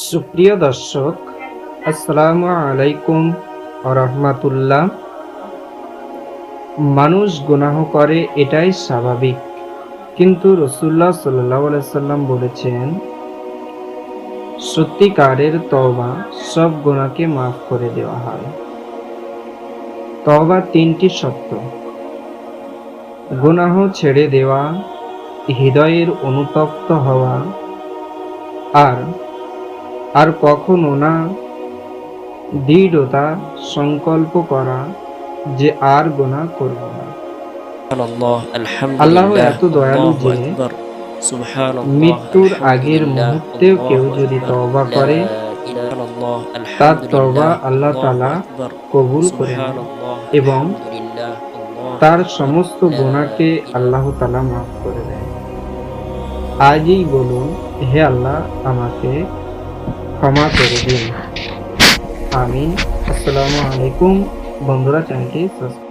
সুপ্রিয় দর্শক, আসসালামু আলাইকুম ওয়া রাহমাতুল্লাহ। মানুষ গুনাহ করে, এটাই স্বাভাবিক, কিন্তু রাসূলুল্লাহ সাল্লাল্লাহু আলাইহি সাল্লাম বলেছেন, সত্যিকারের তওবা সব গুনাহকে মাফ করে দেওয়া হয়। তওবা তিনটি শর্ত: গুনাহ ছেড়ে দেওয়া, হৃদয়ের অনুতপ্ত হওয়া, আর কখনো না দৃঢ়তা সংকল্প করা যে আর গুনাহ করব না। আল্লাহ এত দয়ালু যে মৃত্যুর আগের মুহূর্তেও কেউ যদি তওবা করে, তার তওবা আল্লাহ তাআলা কবুল করে নেন এবং তার সমস্ত গুনাহকে আল্লাহ তাআলা মাফ করে দেন। আজই বলুন, হে আল্লাহ, আমাকে ক্ষমা করে দিন। আমিন। আসসালামু আলাইকুম। বন্ধুরা, চ্যানেলটি সাবস্ক্রাইব